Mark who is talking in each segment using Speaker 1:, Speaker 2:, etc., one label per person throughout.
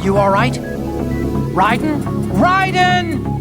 Speaker 1: you all right? Raiden? Raiden!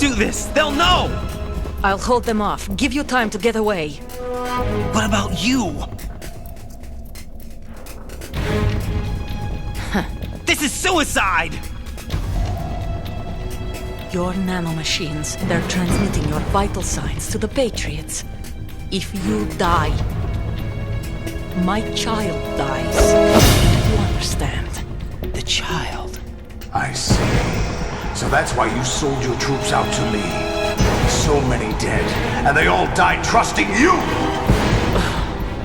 Speaker 2: do this, they'll know!
Speaker 3: I'll hold them off. Give you time to get away.
Speaker 2: What about you? This is suicide!
Speaker 3: Your nanomachines, they're transmitting your vital signs to the Patriots. If you die, my child dies. You understand?
Speaker 2: The child.
Speaker 4: I see. So that's why you sold your troops out to me. So many dead, and they all died trusting you!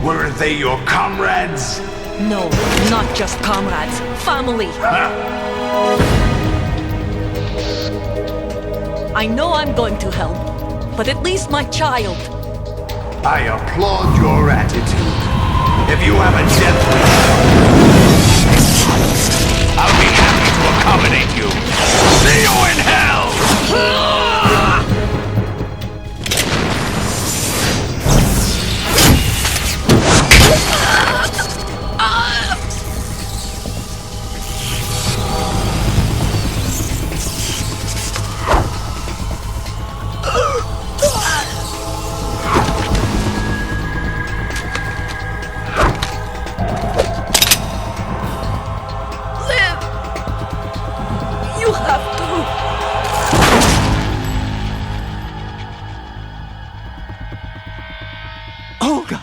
Speaker 4: Weren't they your comrades?
Speaker 3: No, not just comrades. Family. I know I'm going to help, but at least my child.
Speaker 4: I applaud your attitude. If you have a death wish, I'll be happy to accommodate you. See you in hell!
Speaker 2: Olga!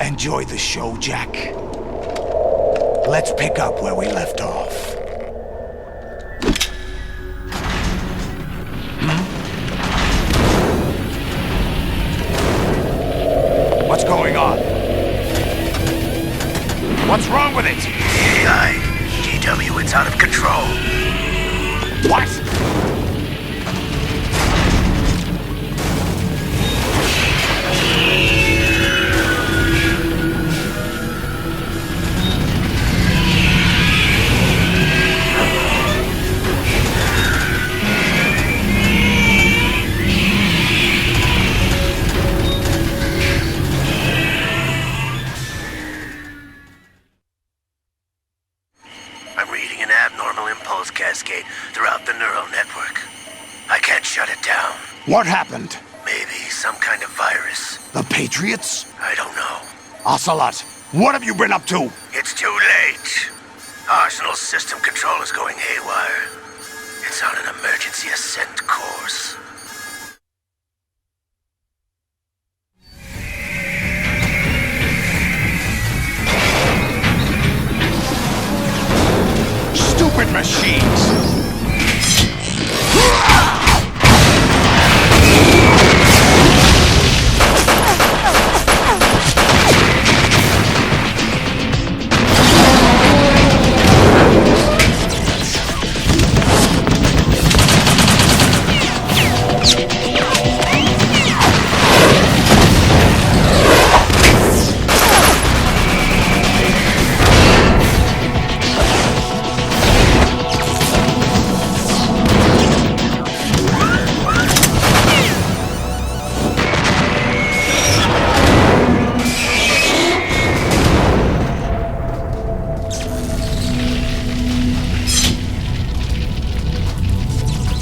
Speaker 4: Enjoy the show, Jack. Let's pick up where we left off. What's going on? What's wrong with it? GW, it's out of control. What?
Speaker 5: Cascade throughout the neural network. I can't shut it down.
Speaker 4: What happened?
Speaker 5: Maybe some kind of virus.
Speaker 4: The Patriots?
Speaker 5: I don't know.
Speaker 4: Ocelot, what have you been up to?
Speaker 5: It's too late. Arsenal's system control is going haywire. It's on an emergency ascent course.
Speaker 4: Stupid machines!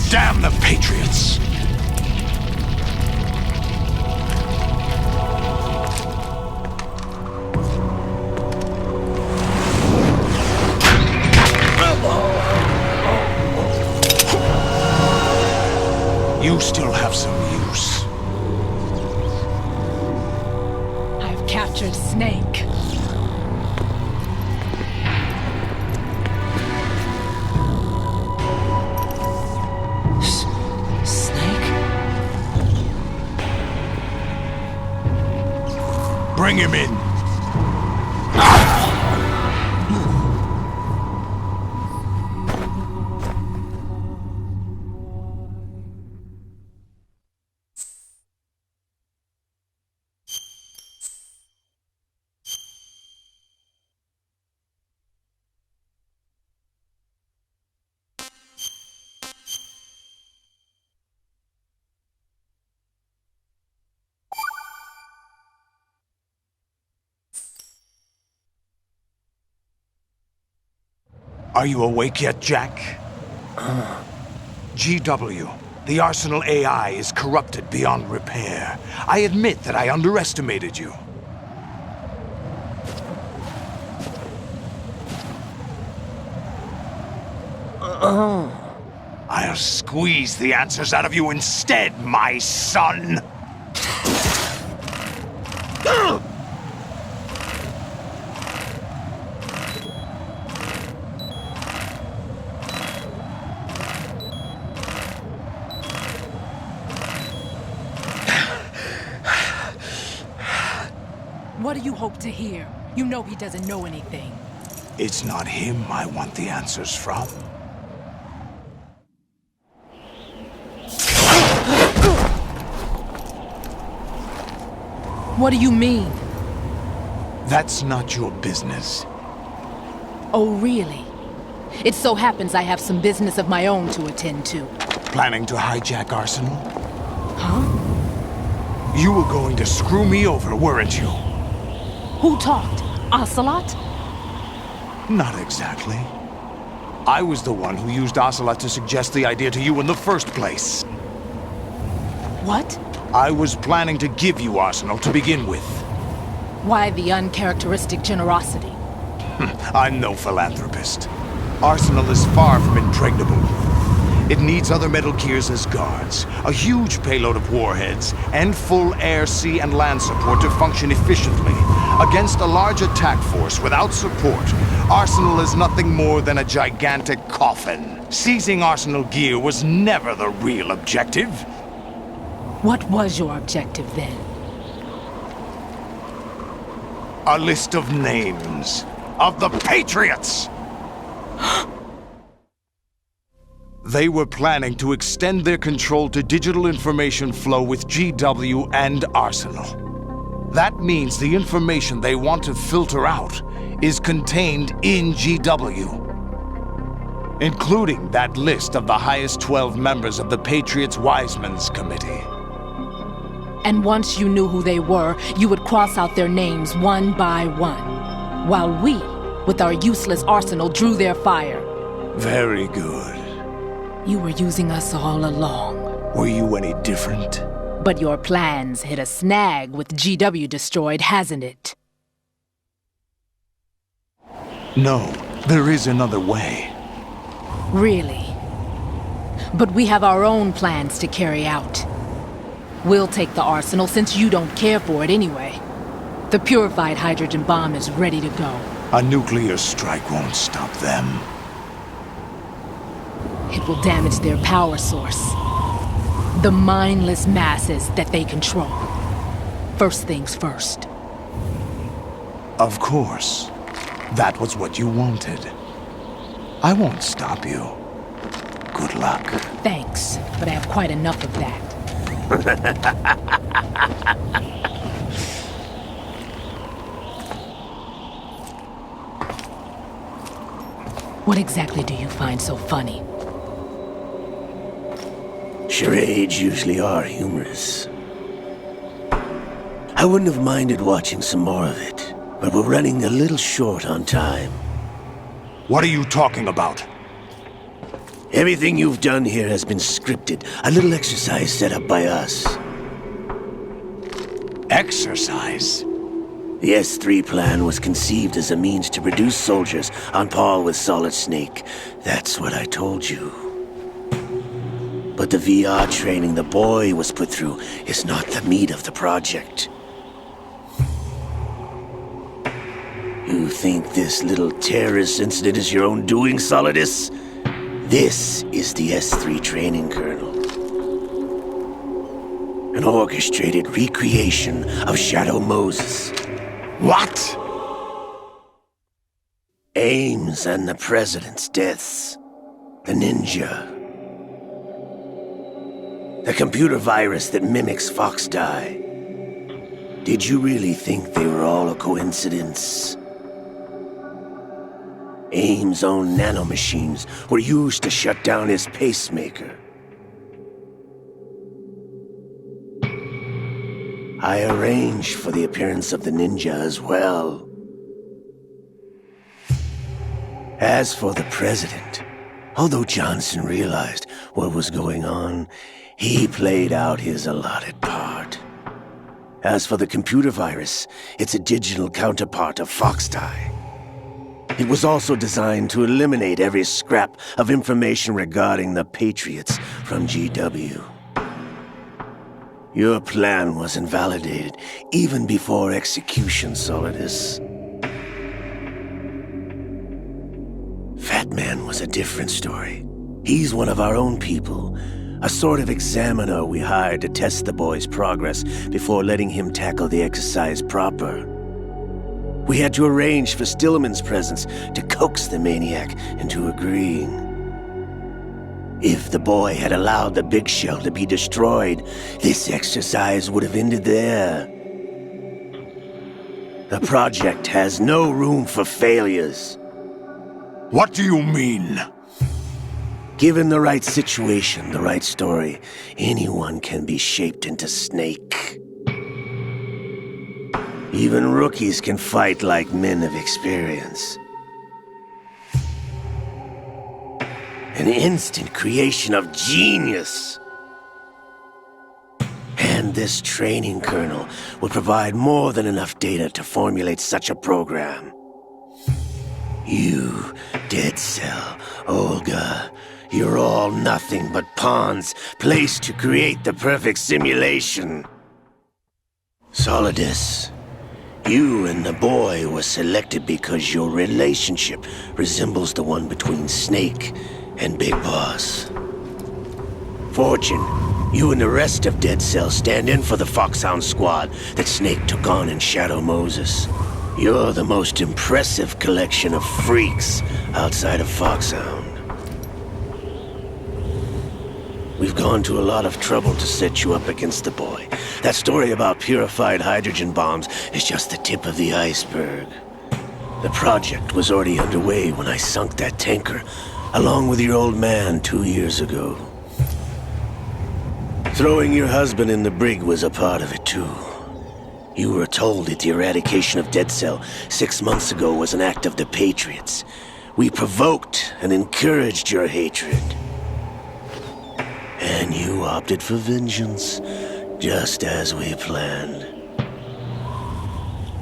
Speaker 4: Damn the Patriots! You still have some use.
Speaker 1: I've captured Snake.
Speaker 4: Bring him in. Are you awake yet, Jack? GW, the Arsenal AI is corrupted beyond repair. I admit that I underestimated you. I'll squeeze the answers out of you instead, my son!
Speaker 1: What do you hope to hear? You know he doesn't know anything.
Speaker 4: It's not him I want the answers from.
Speaker 1: What do you mean?
Speaker 4: That's not your business.
Speaker 1: Oh, really? It so happens I have some business of my own to attend to.
Speaker 4: Planning to hijack Arsenal?
Speaker 1: Huh?
Speaker 4: You were going to screw me over, weren't you?
Speaker 1: Who talked? Ocelot?
Speaker 4: Not exactly. I was the one who used Ocelot to suggest the idea to you in the first place.
Speaker 1: What?
Speaker 4: I was planning to give you Arsenal to begin with.
Speaker 1: Why the uncharacteristic generosity?
Speaker 4: I'm no philanthropist. Arsenal is far from impregnable. It needs other Metal Gears as guards, a huge payload of warheads, and full air, sea, and land support to function efficiently. Against a large attack force without support, Arsenal is nothing more than a gigantic coffin. Seizing Arsenal gear was never the real objective.
Speaker 1: What was your objective then?
Speaker 4: A list of names of the Patriots! They were planning to extend their control to digital information flow with GW and Arsenal. That means the information they want to filter out is contained in GW, including that list of the highest 12 members of the Patriots Wiseman's Committee.
Speaker 1: And once you knew who they were, you would cross out their names one by one, while we, with our useless arsenal, drew their fire.
Speaker 4: Very good.
Speaker 1: You were using us all along.
Speaker 4: Were you any different?
Speaker 1: But your plans hit a snag with GW destroyed, hasn't it?
Speaker 4: No, there is another way.
Speaker 1: Really? But we have our own plans to carry out. We'll take the arsenal since you don't care for it anyway. The purified hydrogen bomb is ready to go.
Speaker 4: A nuclear strike won't stop them.
Speaker 1: It will damage their power source. The mindless masses that they control. First things first.
Speaker 4: Of course. That was what you wanted. I won't stop you. Good luck.
Speaker 1: Thanks, but I have quite enough of that. What exactly do you find so funny?
Speaker 5: Charades usually are humorous. I wouldn't have minded watching some more of it, but we're running a little short on time.
Speaker 4: What are you talking about?
Speaker 5: Everything you've done here has been scripted, a little exercise set up by us.
Speaker 4: Exercise?
Speaker 5: The S3 plan was conceived as a means to produce soldiers on par with Solid Snake. That's what I told you. But the VR training the boy was put through is not the meat of the project. You think this little terrorist incident is your own doing, Solidus? This is the S3 training kernel. An orchestrated recreation of Shadow Moses.
Speaker 4: What?
Speaker 5: Ames and the President's deaths. The ninja. The computer virus that mimics Fox Die. Did you really think they were all a coincidence? Ames' own nanomachines were used to shut down his pacemaker. I arranged for the appearance of the ninja as well. As for the president, although Johnson realized what was going on, he played out his allotted part. As for the computer virus, it's a digital counterpart of Foxtie. It was also designed to eliminate every scrap of information regarding the Patriots from GW. Your plan was invalidated even before execution, Solidus. Fat Man was a different story. He's one of our own people, a sort of examiner we hired to test the boy's progress before letting him tackle the exercise proper. We had to arrange for Stillman's presence to coax the maniac into agreeing. If the boy had allowed the big shell to be destroyed, this exercise would have ended there. The project has no room for failures.
Speaker 4: What do you mean?
Speaker 5: Given the right situation, the right story, anyone can be shaped into Snake. Even rookies can fight like men of experience. An instant creation of genius. And this training kernel will provide more than enough data to formulate such a program. You, Dead Cell, Olga, you're all nothing but pawns placed to create the perfect simulation. Solidus, you and the boy were selected because your relationship resembles the one between Snake and Big Boss. Fortune, you and the rest of Dead Cell stand in for the Foxhound squad that Snake took on in Shadow Moses. You're the most impressive collection of freaks outside of Foxhound. We've gone to a lot of trouble to set you up against the boy. That story about purified hydrogen bombs is just the tip of the iceberg. The project was already underway when I sunk that tanker, along with your old man 2 years ago. Throwing your husband in the brig was a part of it too. You were told that the eradication of Dead Cell 6 months ago was an act of the Patriots. We provoked and encouraged your hatred. And you opted for vengeance, just as we planned.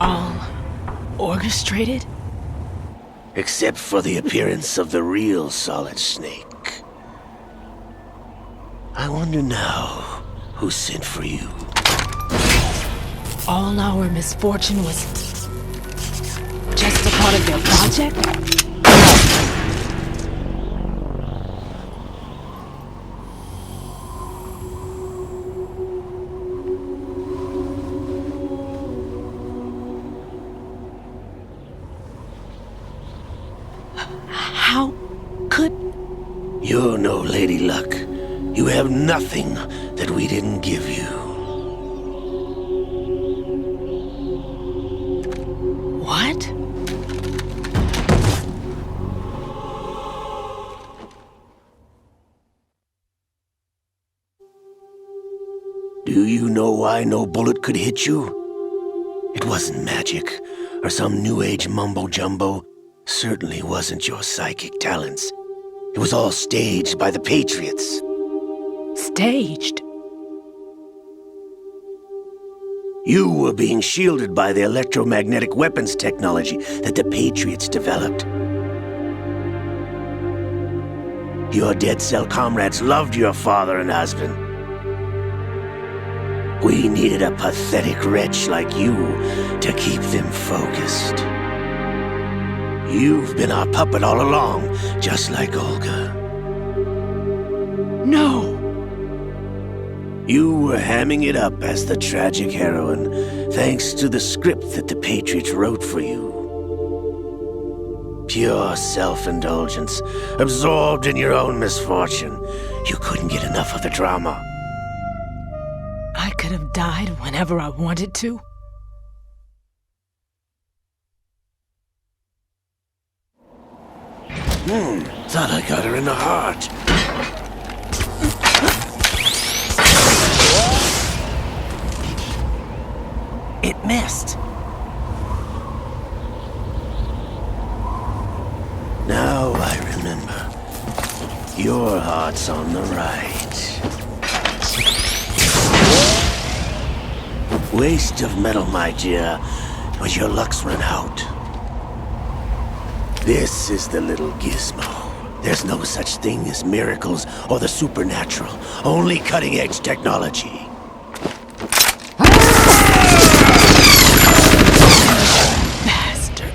Speaker 1: All orchestrated?
Speaker 5: Except for the appearance of the real Solid Snake. I wonder now who sent for you.
Speaker 1: All our misfortune was just a part of their project? How could...
Speaker 5: You're no Lady Luck. You have nothing that we didn't give you.
Speaker 1: What?
Speaker 5: Do you know why no bullet could hit you? It wasn't magic, or some new age mumbo-jumbo. Certainly wasn't your psychic talents. It was all staged by the Patriots.
Speaker 1: Staged?
Speaker 5: You were being shielded by the electromagnetic weapons technology that the Patriots developed. Your Dead Cell comrades loved your father and husband. We needed a pathetic wretch like you to keep them focused. You've been our puppet all along, just like Olga.
Speaker 1: No!
Speaker 5: You were hamming it up as the tragic heroine, thanks to the script that the Patriots wrote for you. Pure self-indulgence, absorbed in your own misfortune. You couldn't get enough of the drama.
Speaker 1: I could have died whenever I wanted to.
Speaker 5: Thought I got her in the heart.
Speaker 2: It missed.
Speaker 5: Now remember, your heart's on the right. Waste of metal, my dear, but your luck's run out. This is the little gizmo. There's no such thing as miracles or the supernatural, only cutting-edge technology.
Speaker 1: Bastard.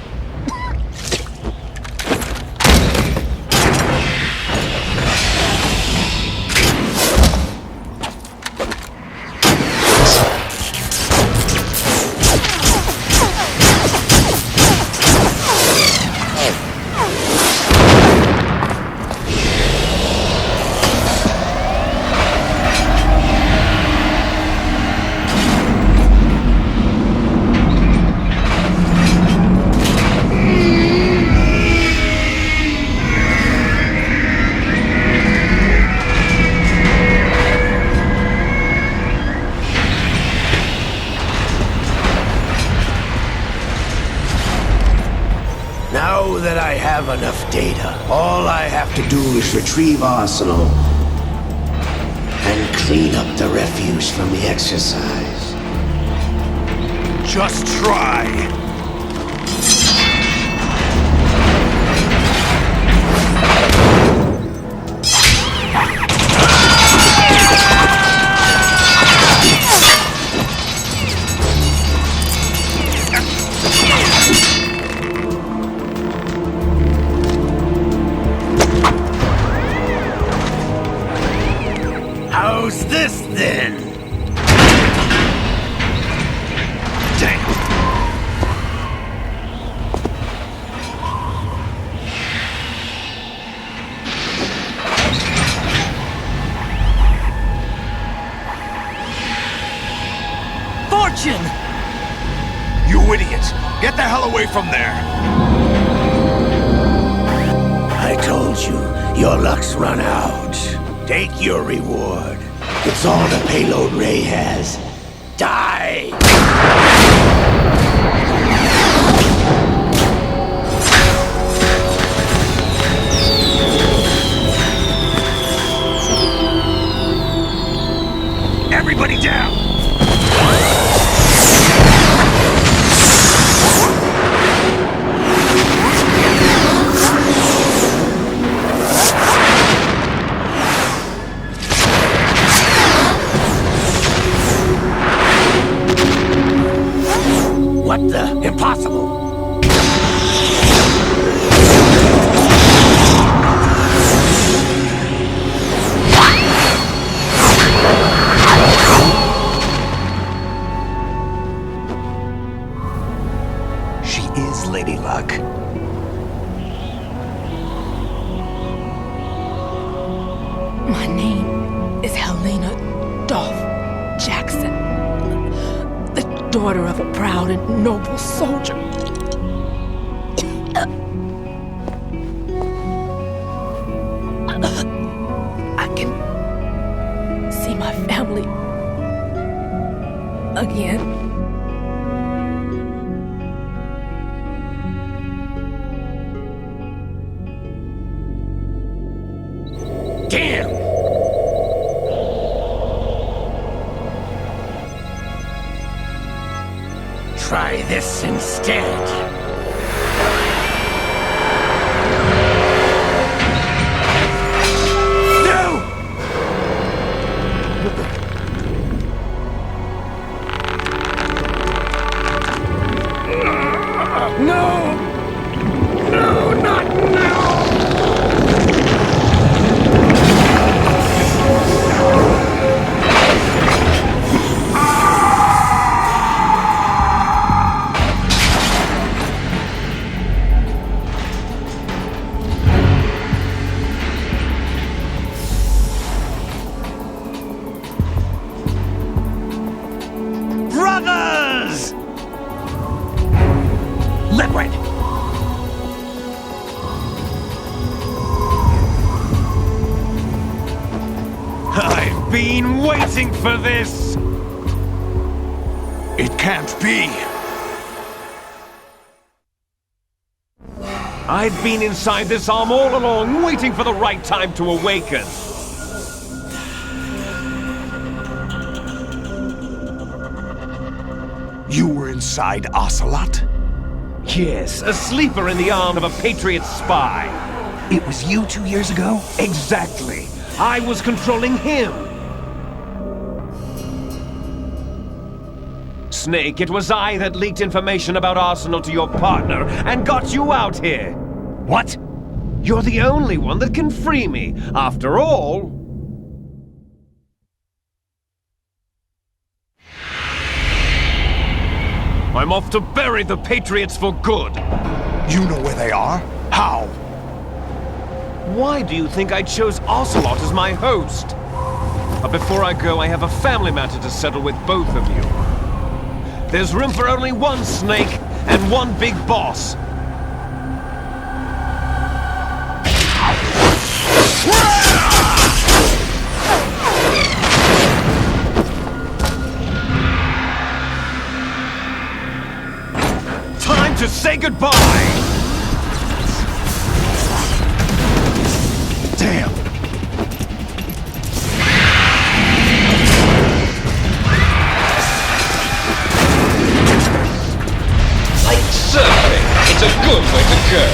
Speaker 5: Now that I have enough data, all I have to do is retrieve Arsenal and clean up the refuse from the exercise.
Speaker 4: Just try.
Speaker 5: How's this then?
Speaker 4: Damn.
Speaker 3: Fortune!
Speaker 4: You idiot! Get the hell away from there!
Speaker 5: I told you, your luck's run out. Take your reward. It's all the payload Ray has. Die!
Speaker 4: Everybody down!
Speaker 5: What the? Impossible!
Speaker 4: She is Lady Luck.
Speaker 1: My name is Helena Dolph Jackson, the daughter of a proud and noble soldier. I can see my family again.
Speaker 5: Damn! Try this instead.
Speaker 2: Brothers! Liquid! I've been waiting for this!
Speaker 4: It can't be.
Speaker 2: I've been inside this arm all along, waiting for the right time to awaken.
Speaker 4: You were inside Ocelot?
Speaker 2: Yes, a sleeper in the arm of a Patriot spy.
Speaker 4: It was you 2 years ago?
Speaker 2: Exactly. I was controlling him. Snake, it was I that leaked information about Arsenal to your partner and got you out here.
Speaker 4: What?
Speaker 2: You're the only one that can free me. After all... I'm off to bury the Patriots for good.
Speaker 4: You know where they are? How?
Speaker 2: Why do you think I chose Ocelot as my host? But before I go, I have a family matter to settle with both of you. There's room for only one Snake and one big boss. Time to say goodbye!
Speaker 4: Damn!
Speaker 6: Like surfing, it's a good way to go.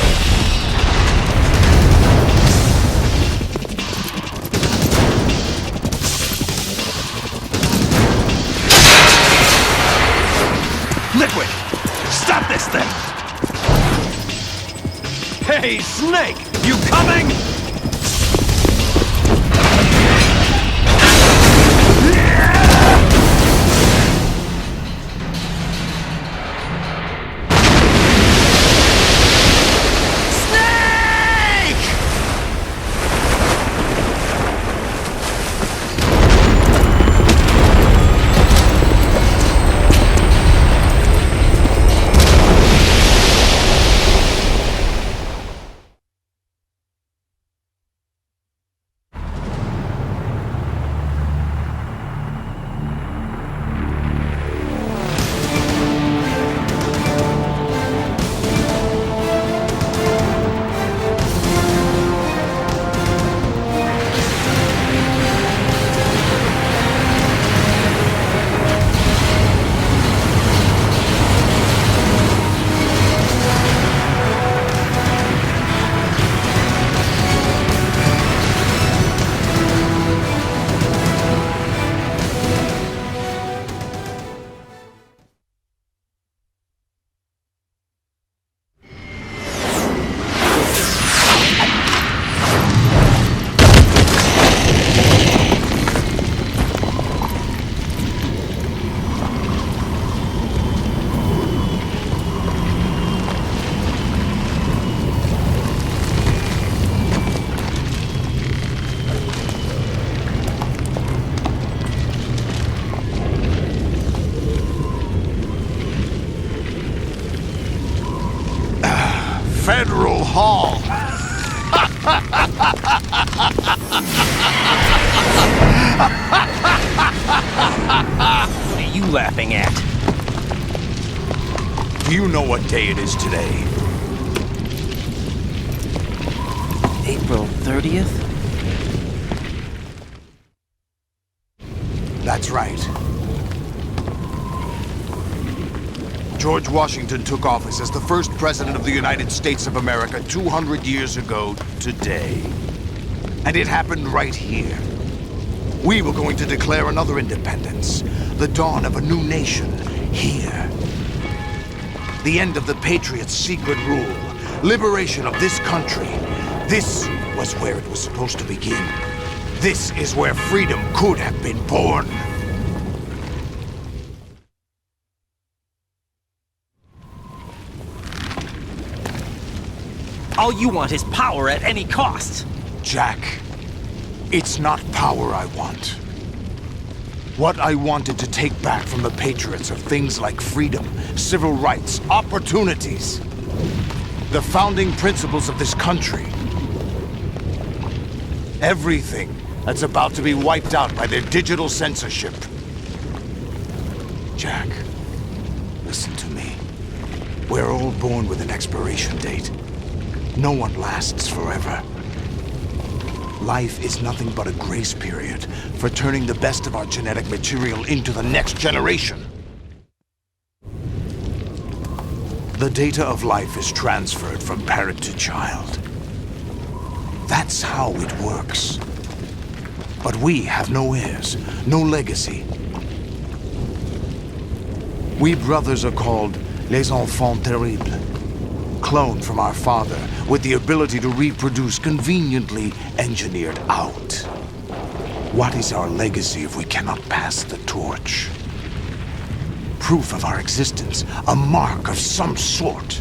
Speaker 4: Liquid! Stop this thing!
Speaker 2: Hey, Snake! You coming?
Speaker 4: Federal Hall!
Speaker 6: What are you laughing at?
Speaker 4: Do you know what day it is today?
Speaker 6: April 30th?
Speaker 4: That's right. George Washington took office as the first president of the United States of America 200 years ago today. And it happened right here. We were going to declare another independence, the dawn of a new nation, here. The end of the Patriots' secret rule, liberation of this country. This was where it was supposed to begin. This is where freedom could have been born.
Speaker 6: All you want is power at any cost.
Speaker 4: Jack, it's not power I want. What I wanted to take back from the Patriots are things like freedom, civil rights, opportunities. The founding principles of this country. Everything that's about to be wiped out by their digital censorship. Jack, listen to me. We're all born with an expiration date. No one lasts forever. Life is nothing but a grace period for turning the best of our genetic material into the next generation. The data of life is transferred from parent to child. That's how it works. But we have no heirs, no legacy. We brothers are called les enfants terribles. Cloned from our father, with the ability to reproduce conveniently engineered out. What is our legacy if we cannot pass the torch? Proof of our existence, a mark of some sort.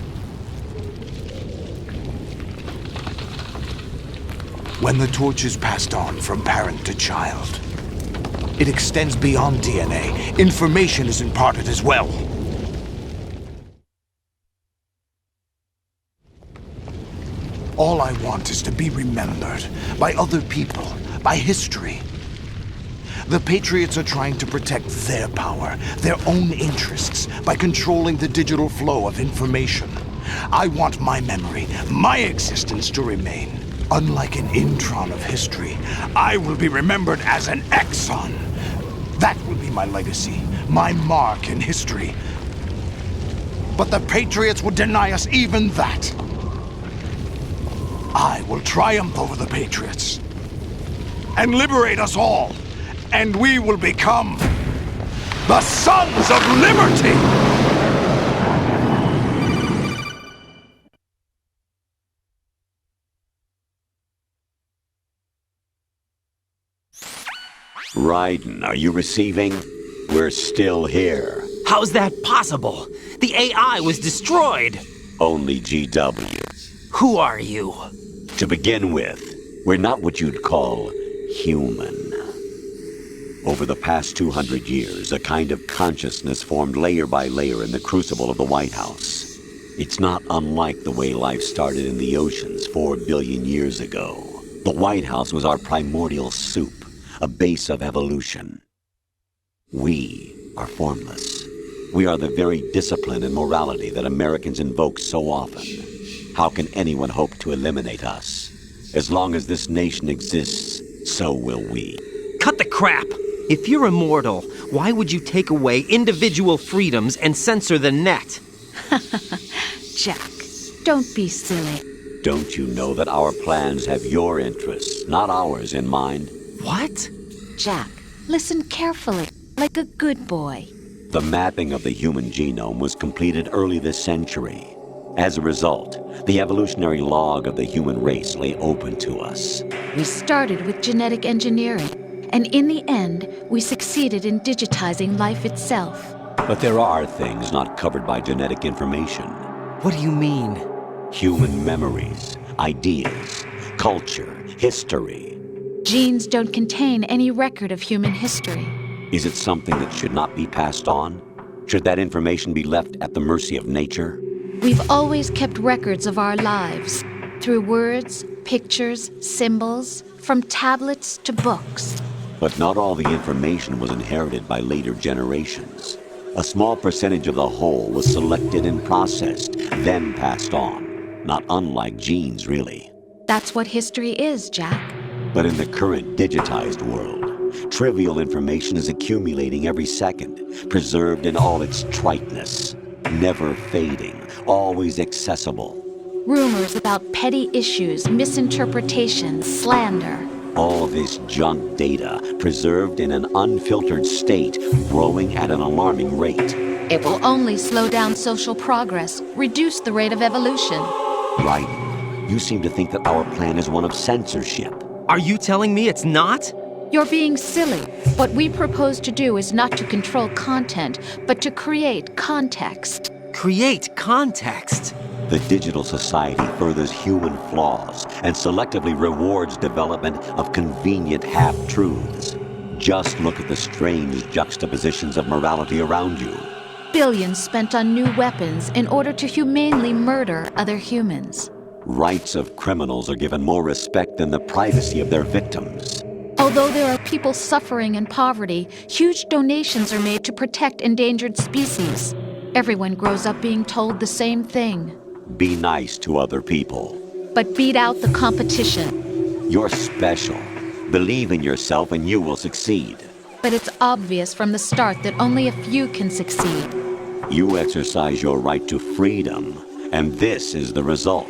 Speaker 4: When the torch is passed on from parent to child, it extends beyond DNA. Information is imparted as well. All I want is to be remembered by other people, by history. The Patriots are trying to protect their power, their own interests, by controlling the digital flow of information. I want my memory, my existence to remain. Unlike an intron of history, I will be remembered as an exon. That will be my legacy, my mark in history. But the Patriots would deny us even that. I will triumph over the Patriots and liberate us all, and we will become the Sons of Liberty!
Speaker 7: Raiden, are you receiving? We're still here.
Speaker 8: How's that possible? The AI was destroyed!
Speaker 7: Only GW.
Speaker 8: Who are you?
Speaker 7: To begin with, we're not what you'd call human. Over the past 200 years, a kind of consciousness formed layer by layer in the crucible of the White House. It's not unlike the way life started in the oceans 4 billion years ago. The White House was our primordial soup, a base of evolution. We are formless. We are the very discipline and morality that Americans invoke so often. How can anyone hope to eliminate us? As long as this nation exists, so will we.
Speaker 8: Cut the crap! If you're immortal, why would you take away individual freedoms and censor the net?
Speaker 9: Jack, don't be silly.
Speaker 7: Don't you know that our plans have your interests, not ours, in mind?
Speaker 8: What?
Speaker 9: Jack, listen carefully, like a good boy.
Speaker 7: The mapping of the human genome was completed early this century. As a result, the evolutionary log of the human race lay open to us.
Speaker 9: We started with genetic engineering, and in the end, we succeeded in digitizing life itself.
Speaker 7: But there are things not covered by genetic information.
Speaker 8: What do you mean?
Speaker 7: Human memories, ideas, culture, history.
Speaker 9: Genes don't contain any record of human history.
Speaker 7: Is it something that should not be passed on? Should that information be left at the mercy of nature?
Speaker 9: We've always kept records of our lives, through words, pictures, symbols, from tablets to books.
Speaker 7: But not all the information was inherited by later generations. A small percentage of the whole was selected and processed, then passed on. Not unlike genes, really.
Speaker 9: That's what history is, Jack.
Speaker 7: But in the current digitized world, trivial information is accumulating every second, preserved in all its triteness, never fading, always accessible.
Speaker 9: Rumors about petty issues, misinterpretations, slander.
Speaker 7: All this junk data, preserved in an unfiltered state, growing at an alarming rate.
Speaker 9: It will only slow down social progress, reduce the rate of evolution.
Speaker 7: Right. You seem to think that our plan is one of censorship.
Speaker 8: Are you telling me it's not?
Speaker 9: You're being silly. What we propose to do is not to control content, but to create context.
Speaker 8: Create context?
Speaker 7: The digital society furthers human flaws and selectively rewards development of convenient half-truths. Just look at the strange juxtapositions of morality around you.
Speaker 9: Billions spent on new weapons in order to humanely murder other humans.
Speaker 7: Rights of criminals are given more respect than the privacy of their victims.
Speaker 9: Although there are people suffering in poverty, huge donations are made to protect endangered species. Everyone grows up being told the same thing.
Speaker 7: Be nice to other people.
Speaker 9: but beat out the competition.
Speaker 7: You're special. Believe in yourself and you will succeed.
Speaker 9: But it's obvious from the start that only a few can succeed.
Speaker 7: You exercise your right to freedom, and this is the result.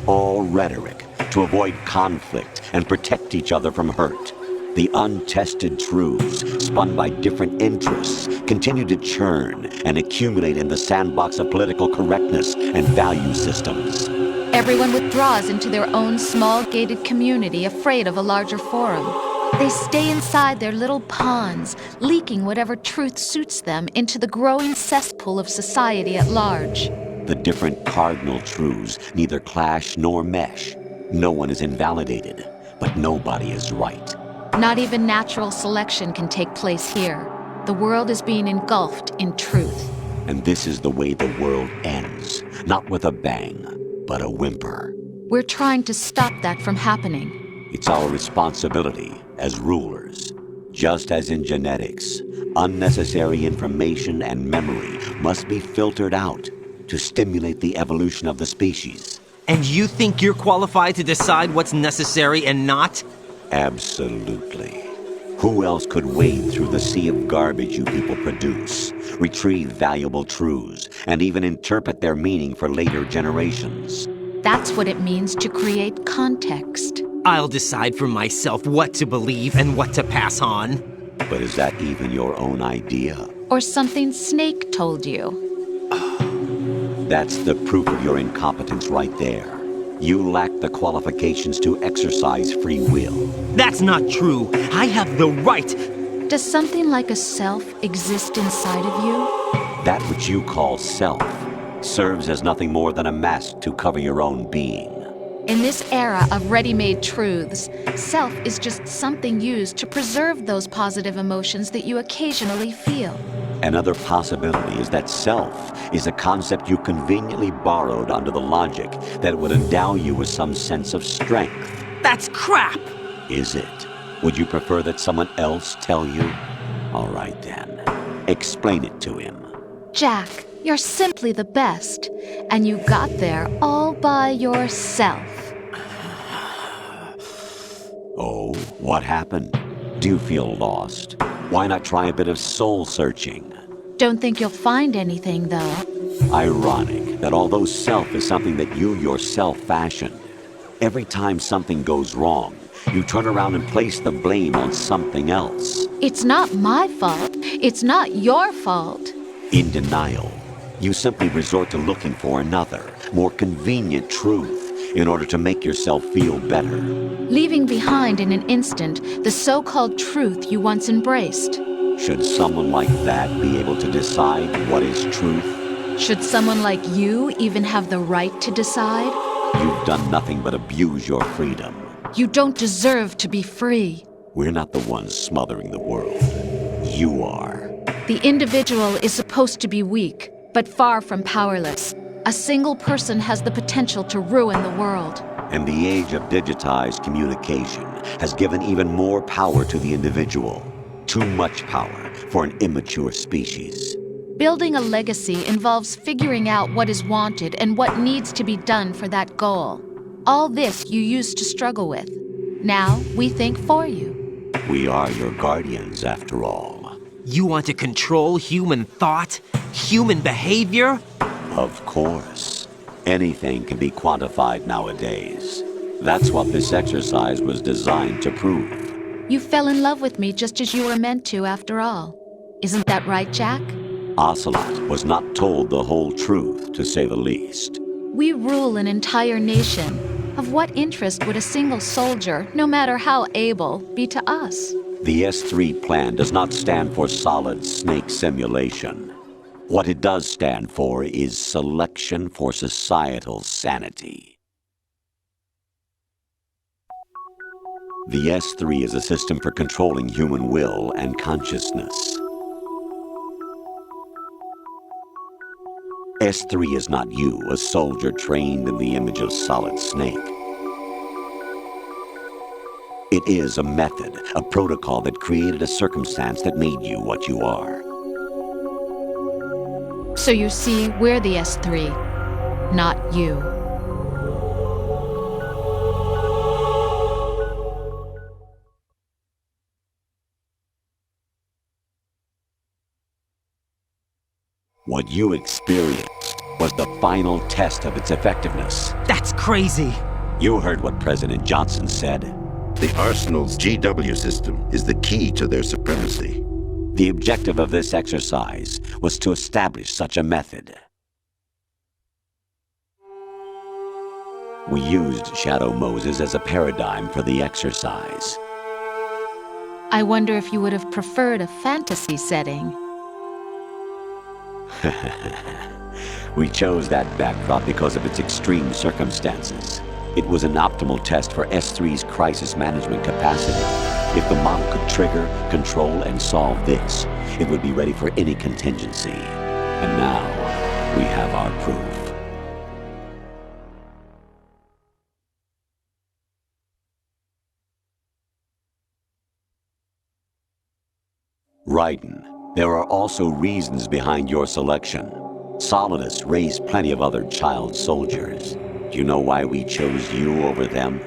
Speaker 7: All rhetoric to avoid conflict and protect each other from hurt. The untested truths, spun by different interests, continue to churn and accumulate in the sandbox of political correctness and value systems.
Speaker 9: Everyone withdraws into their own small gated community, afraid of a larger forum. They stay inside their little ponds, leaking whatever truth suits them into the growing cesspool of society at large.
Speaker 7: The different cardinal truths neither clash nor mesh. No one is invalidated, but nobody is right.
Speaker 9: Not even natural selection can take place here. The world is being engulfed in truth.
Speaker 7: And this is the way the world ends. Not with a bang, but a whimper.
Speaker 9: We're trying to stop that from happening.
Speaker 7: It's our responsibility as rulers. Just as in genetics, unnecessary information and memory must be filtered out to stimulate the evolution of the species.
Speaker 8: And you think you're qualified to decide what's necessary and not?
Speaker 7: Absolutely. Who else could wade through the sea of garbage you people produce, retrieve valuable truths, and even interpret their meaning for later generations?
Speaker 9: That's what it means to create context.
Speaker 8: I'll decide for myself what to believe and what to pass on.
Speaker 7: But is that even your own idea?
Speaker 9: Or something Snake told you?
Speaker 7: That's the proof of your incompetence right there. You lack the qualifications to exercise free will.
Speaker 8: That's not true. I have the right.
Speaker 9: Does something like a self exist inside of you?
Speaker 7: That which you call self serves as nothing more than a mask to cover your own being.
Speaker 9: In this era of ready-made truths, self is just something used to preserve those positive emotions that you occasionally feel.
Speaker 7: Another possibility is that self is a concept you conveniently borrowed under the logic that it would endow you with some sense of strength.
Speaker 8: That's crap!
Speaker 7: Is it? Would you prefer that someone else tell you? All right then. Explain it to him.
Speaker 9: Jack, you're simply the best, and you got there all by yourself.
Speaker 7: Oh, what happened? Do you feel lost? Why not try a bit of soul-searching?
Speaker 9: Don't think you'll find anything, though.
Speaker 7: Ironic that although self is something that you yourself fashioned, every time something goes wrong, you turn around and place the blame on something else.
Speaker 9: It's not my fault. It's not your fault.
Speaker 7: In denial, you simply resort to looking for another, more convenient truth in order to make yourself feel better.
Speaker 9: Leaving behind in an instant the so-called truth you once embraced.
Speaker 7: Should someone like that be able to decide what is truth?
Speaker 9: Should someone like you even have the right to decide?
Speaker 7: You've done nothing but abuse your freedom.
Speaker 9: You don't deserve to be free.
Speaker 7: We're not the ones smothering the world. You are.
Speaker 9: The individual is supposed to be weak, but far from powerless. A single person has the potential to ruin the world.
Speaker 7: And the age of digitized communication has given even more power to the individual. Too much power for an immature species.
Speaker 9: Building a legacy involves figuring out what is wanted and what needs to be done for that goal. All this you used to struggle with. Now we think for you.
Speaker 7: We are your guardians, after all.
Speaker 8: You want to control human thought? Human behavior?
Speaker 7: Of course. Anything can be quantified nowadays. That's what this exercise was designed to prove.
Speaker 9: You fell in love with me just as you were meant to, after all. Isn't that right, Jack?
Speaker 7: Ocelot was not told the whole truth, to say the least.
Speaker 9: We rule an entire nation. Of what interest would a single soldier, no matter how able, be to us?
Speaker 7: The S3 plan does not stand for solid snake simulation. What it does stand for is selection for societal sanity. The S3 is a system for controlling human will and consciousness. S3 is not you, a soldier trained in the image of Solid Snake. It is a method, a protocol that created a circumstance that made you what you are.
Speaker 9: So you see, we're the S3, not you.
Speaker 7: What you experienced was the final test of its effectiveness.
Speaker 8: That's crazy.
Speaker 7: You heard what President Johnson said.
Speaker 10: The Arsenal's GW system is the key to their supremacy.
Speaker 7: The objective of this exercise was to establish such a method. We used Shadow Moses as a paradigm for the exercise.
Speaker 9: I wonder if you would have preferred a fantasy setting.
Speaker 7: We chose that backdrop because of its extreme circumstances. It was an optimal test for S3's crisis management capacity. If the model could trigger, control, and solve this, it would be ready for any contingency. And now, we have our proof. Raiden, there are also reasons behind your selection. Solidus raised plenty of other child soldiers. Do you know why we chose you over them?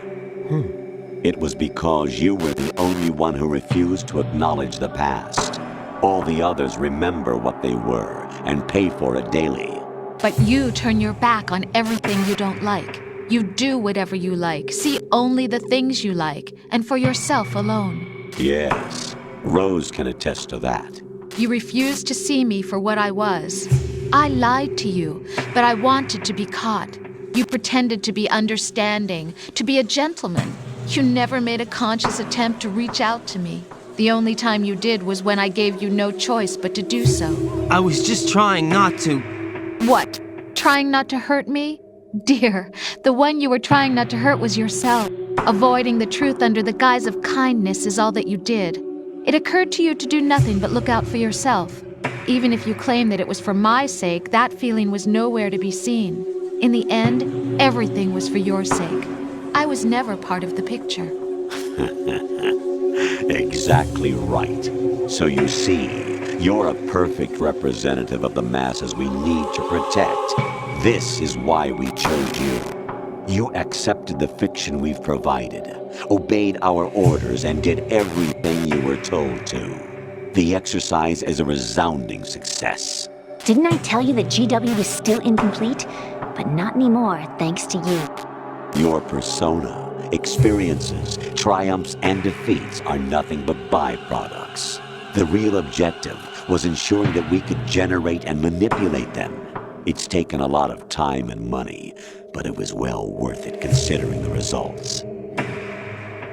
Speaker 7: It was because you were the only one who refused to acknowledge the past. All the others remember what they were and pay for it daily.
Speaker 9: But you turn your back on everything you don't like. You do whatever you like, see only the things you like, and for yourself alone.
Speaker 7: Yes, Rose can attest to that.
Speaker 9: You refused to see me for what I was. I lied to you, but I wanted to be caught. You pretended to be understanding, to be a gentleman. You never made a conscious attempt to reach out to me. The only time you did was when I gave you no choice but to do so.
Speaker 8: I was just trying not to.
Speaker 9: What? Trying not to hurt me? Dear, the one you were trying not to hurt was yourself. Avoiding the truth under the guise of kindness is all that you did. It occurred to you to do nothing but look out for yourself. Even if you claim that it was for my sake, that feeling was nowhere to be seen. In the end, everything was for your sake. I was never part of the picture.
Speaker 7: Exactly right. So you see, you're a perfect representative of the masses we need to protect. This is why we chose you. You accepted the fiction we've provided, obeyed our orders, and did everything you were told to. The exercise is a resounding success.
Speaker 11: Didn't I tell you that GW was still incomplete? But not anymore, thanks to you.
Speaker 7: Your persona, experiences, triumphs, and defeats are nothing but byproducts. The real objective was ensuring that we could generate and manipulate them. It's taken a lot of time and money, but it was well worth it considering the results.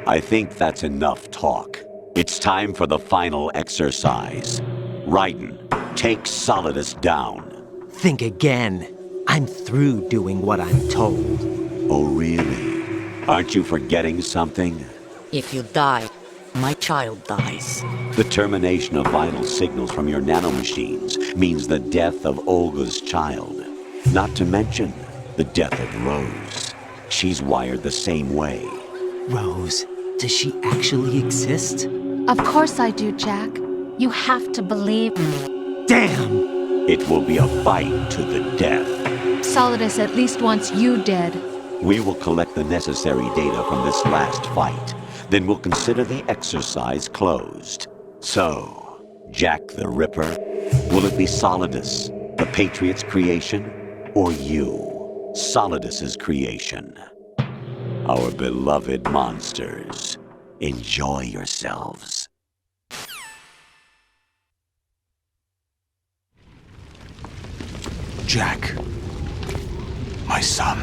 Speaker 7: I think that's enough talk. It's time for the final exercise. Raiden, take Solidus down.
Speaker 8: Think again. I'm through doing what I'm told.
Speaker 7: Oh, really? Aren't you forgetting something?
Speaker 3: If you die, my child dies.
Speaker 7: The termination of vital signals from your nanomachines means the death of Olga's child. Not to mention the death of Rose. She's wired the same way.
Speaker 8: Rose, does she actually exist?
Speaker 9: Of course I do, Jack. You have to believe me.
Speaker 8: Damn!
Speaker 7: It will be a fight to the death.
Speaker 9: Solidus at least wants you dead.
Speaker 7: We will collect the necessary data from this last fight. Then we'll consider the exercise closed. So, Jack the Ripper, will it be Solidus, the Patriot's creation, or you, Solidus's creation? Our beloved monsters, enjoy yourselves.
Speaker 4: Jack, my son.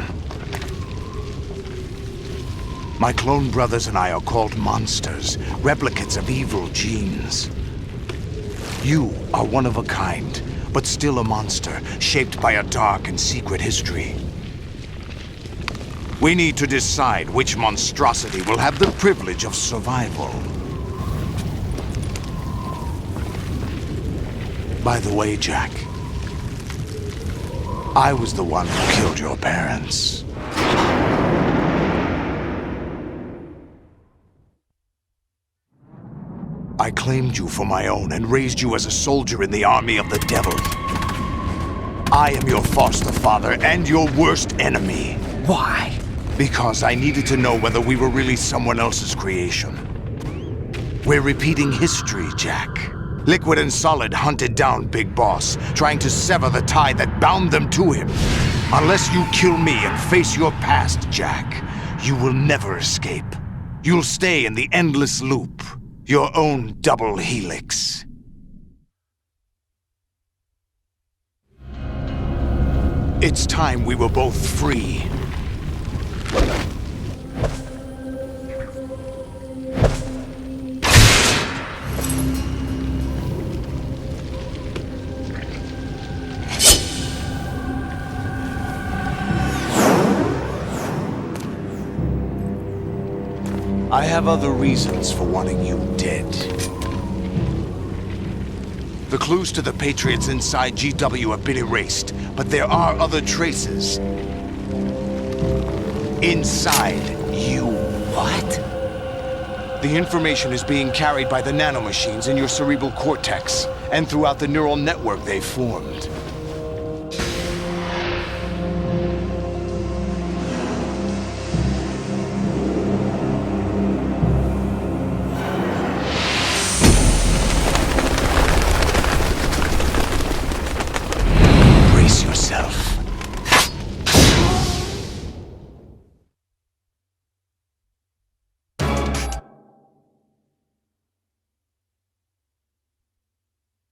Speaker 4: My clone brothers and I are called monsters, replicates of evil genes. You are one of a kind, but still a monster, shaped by a dark and secret history. We need to decide which monstrosity will have the privilege of survival. By the way, Jack, I was the one who killed your parents. I claimed you for my own and raised you as a soldier in the army of the devil. I am your foster father and your worst enemy.
Speaker 8: Why?
Speaker 4: Because I needed to know whether we were really someone else's creation. We're repeating history, Jack. Liquid and Solid hunted down Big Boss, trying to sever the tie that bound them to him. Unless you kill me and face your past, Jack, you will never escape. You'll stay in the endless loop, your own double helix. It's time we were both free. I have other reasons for wanting you dead. The clues to the Patriots inside GW have been erased, but there are other traces. Inside you.
Speaker 5: What?
Speaker 4: The information is being carried by the nanomachines in your cerebral cortex, and throughout the neural network they've formed.